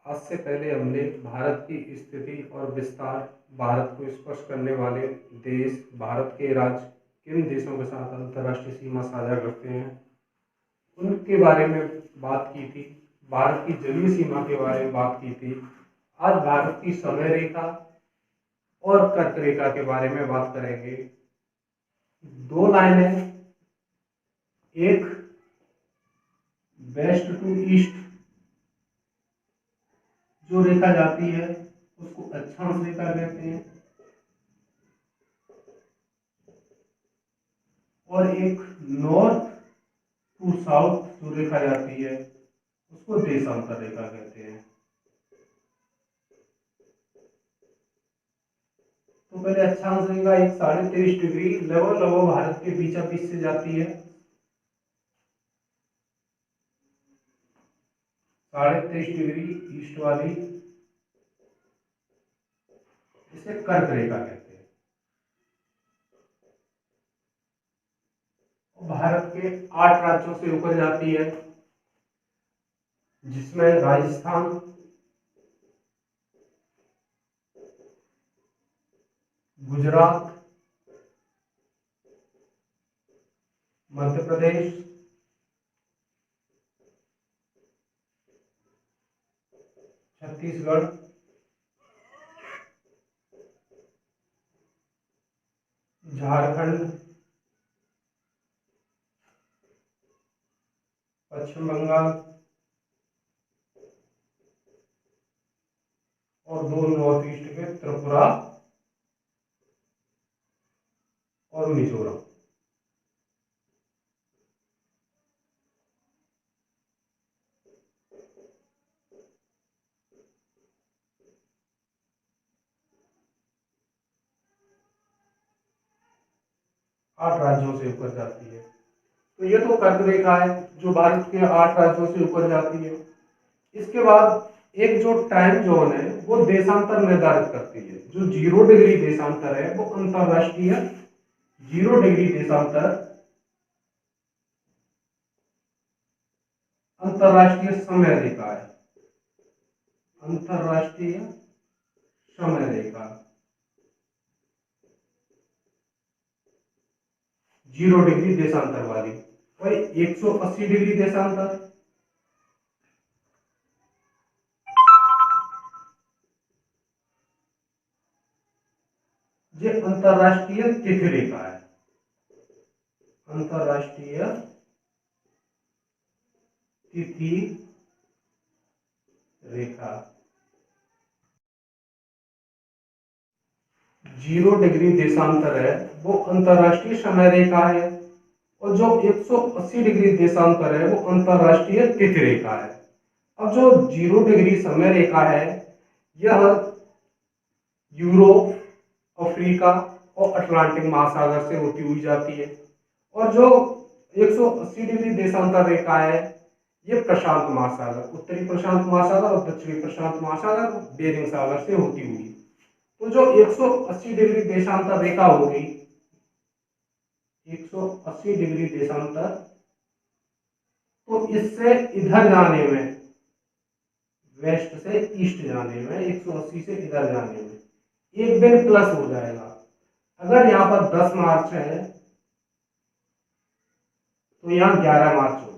आज से पहले हमने भारत की स्थिति और विस्तार, भारत को स्पर्श करने वाले देश, भारत के राज्य किन देशों के साथ अंतर्राष्ट्रीय सीमा साझा करते हैं, उनके बारे में बात की थी। भारत की जलीय सीमा के बारे में बात की थी। आज भारत की समय रेखा और कर्क रेखा के बारे में बात करेंगे। दो लाइनें, एक वेस्ट टू ईस्ट जो रेखा जाती है उसको अक्षांश रेखा कहते हैं, और एक नॉर्थ टू साउथ जो रेखा जाती है उसको देशांतर रेखा कहते हैं। तो पहले अक्षांश रेखा एक 23.5 डिग्री लगभग भारत के बीचा बीच से जाती है। 23.5 डिग्री ईस्ट वाली, इसे कर्क रेखा कहते हैं। भारत के 8 राज्यों से होकर जाती है, जिसमें राजस्थान, गुजरात, मध्य प्रदेश, छत्तीसगढ़, झारखंड, पश्चिम बंगाल और दो नॉर्थ ईस्ट के त्रिपुरा और मिजोरम। आठ राज्यों से ऊपर जाती है। तो ये तो कर्क रेखा है जो भारत के 8 राज्यों से ऊपर जाती है। इसके बाद एक जो टाइम जोन है वो देशांतर निर्धारित करती है। जो 0 डिग्री देशांतर है वो अंतरराष्ट्रीय 0 डिग्री देशांतर अंतरराष्ट्रीय समय रेखा है। अंतरराष्ट्रीय समय रेखा 0 डिग्री देशांतर वाली, और 180 डिग्री देशांतर ये अंतरराष्ट्रीय तिथि रेखा है। अंतरराष्ट्रीय तिथि रेखा 0 डिग्री देशांतर है वो अंतरराष्ट्रीय समय रेखा है, और जो 180 डिग्री देशांतर है वो अंतरराष्ट्रीय तिथि रेखा है। अब जो 0 डिग्री समय रेखा है यह यूरोप, अफ्रीका और अटलांटिक महासागर से होती हुई जाती है, और जो 180 डिग्री देशांतर रेखा है ये प्रशांत महासागर, उत्तरी प्रशांत महासागर और दक्षिणी प्रशांत महासागर, बेरिंग सागर से होती हुई। तो जो 180 डिग्री देशांतर रेखा होगी, 180 डिग्री देशांतर, तो इससे इधर जाने में, वेस्ट से ईस्ट जाने में, 180 से इधर जाने में एक दिन प्लस हो जाएगा। अगर यहाँ पर 10 मार्च है तो यहाँ 11 मार्च होगी।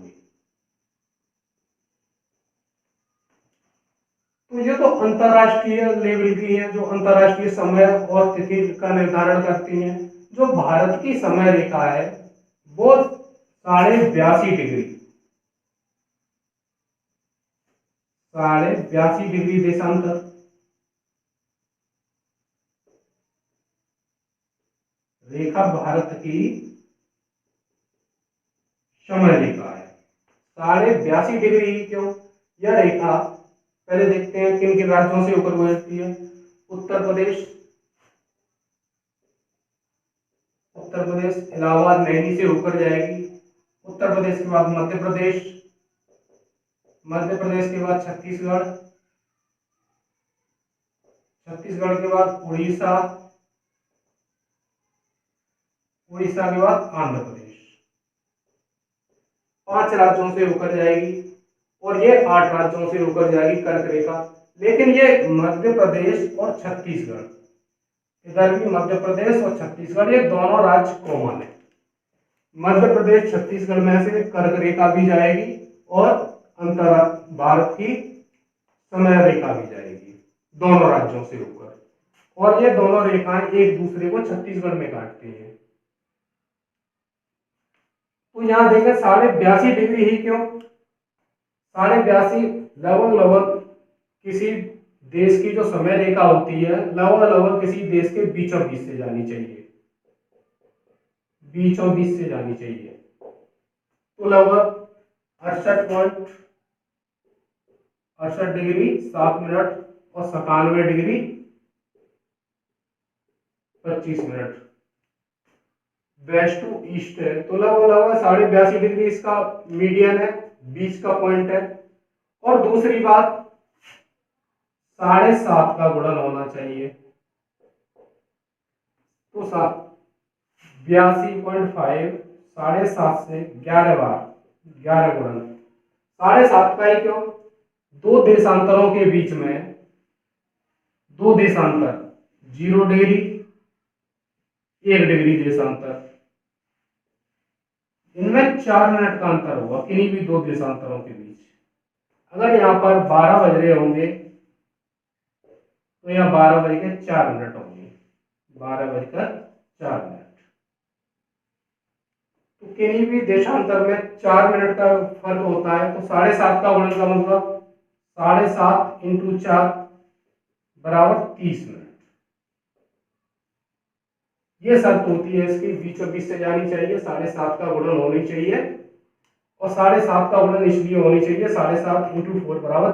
तो ये तो अंतरराष्ट्रीय लेवल की है जो अंतरराष्ट्रीय समय और तिथि का निर्धारण करती हैं। जो भारत की समय रेखा है वो 82.5 डिग्री, 82.5 डिग्री देशांतर रेखा भारत की समय रेखा है। 82.5 डिग्री ही क्यों, यह रेखा पहले देखते हैं किन किन राज्यों से होकर गुजरती है। उत्तर प्रदेश, उत्तर प्रदेश इलाहाबाद नैनी से होकर जाएगी। उत्तर प्रदेश के बाद मध्य प्रदेश, मध्य प्रदेश के बाद छत्तीसगढ़, छत्तीसगढ़ के बाद उड़ीसा, उड़ीसा के बाद आंध्र प्रदेश। 5 राज्यों से होकर जाएगी। और ये 8 राज्यों से होकर जाएगी कर्क रेखा। लेकिन ये मध्य प्रदेश और छत्तीसगढ़, इधर भी मध्य प्रदेश और छत्तीसगढ़, ये दोनों राज्य कॉमन है। मध्य प्रदेश छत्तीसगढ़ में से कर्क रेखा भी जाएगी और अंतर भारत की समय रेखा भी जाएगी, दोनों राज्यों से होकर। और ये दोनों रेखाएं एक दूसरे को छत्तीसगढ़ में काटती हैं। तो यहां देखें 82.5 डिग्री ही क्यों? 82.5 लगभग किसी देश की जो समय रेखा होती है लगभग किसी देश के बीचों बीच से जानी चाहिए, बीचों बीच से जानी चाहिए। तो लगभग 68.68 डिग्री 7 मिनट और 97 degree 25 minute west to east है। तो लगभग 82.5 डिग्री इसका मीडियन है, बीच का पॉइंट है। और दूसरी बात 7.5 का गुणन होना चाहिए। तो 82.5 7.5 से 11 बार 11 गुणन 7.5 का ही क्यों? दो देशांतरों के बीच में, दो देशांतर 0 डिग्री 1 डिग्री देशांतर, इनमें 4 मिनट का अंतर होगा किन्हीं भी दो देशांतरों के बीच। अगर यहाँ पर 12 बज रहे होंगे तो यहाँ 12 बज के 4 मिनट होंगे, 12 बजकर 4 मिनट। तो किन्हीं भी देशांतर में 4 मिनट का फर्क होता है। तो 7.5 का गुणन का मतलब 7.5 × 4 बराबर 30 मिनट। ये शर्त होती है इसकी, बीचों बीच से जानी चाहिए, 7.5 का गुणन होनी चाहिए। और 7.5 का गुणन इसलिए होनी चाहिए 7.5 × 4 बराबर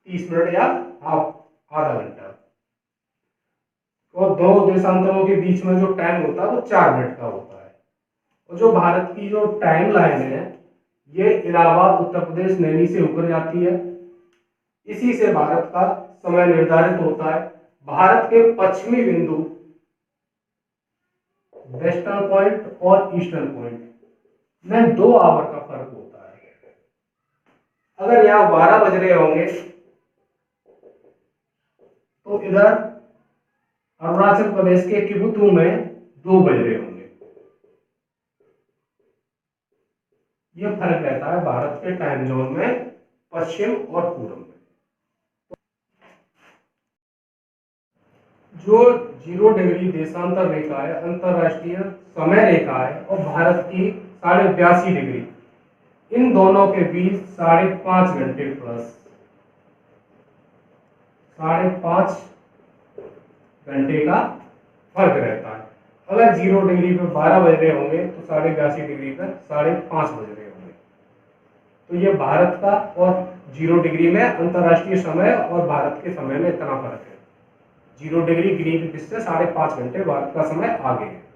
30 मिनट या आधा घंटा। और दो देशांतरों के बीच में जो टाइम होता है वो 4 मिनट का होता है। और जो भारत की जो टाइम लाइन है ये इलाहाबाद उत्तर प्रदेश नैनी से होकर जाती है। इसी से भारत का समय निर्धारित होता है। भारत के पश्चिमी बिंदु वेस्टर्न पॉइंट और ईस्टर्न पॉइंट में 2 आवर का फर्क होता है। अगर यहाँ 12 बज रहे होंगे तो इधर अरुणाचल प्रदेश के किबुतु में 2 बज रहे होंगे। यह फर्क रहता है भारत के टाइम जोन में पश्चिम और पूर्व में। जो 0 डिग्री देशांतर रेखा है, अंतरराष्ट्रीय समय रेखा है, और भारत की 82.5 डिग्री, इन दोनों के बीच 5.5 घंटे प्लस 5.5 घंटे का फर्क रहता है। अगर 0 डिग्री पे 12 बज रहे होंगे तो 82.5 डिग्री पर 5.5 बज रहे होंगे। तो ये भारत का और 0 डिग्री में अंतरराष्ट्रीय समय और भारत के समय में इतना फर्क है। 0 डिग्री ग्रीनविच से 5.5 घंटे भारत का समय आगे है।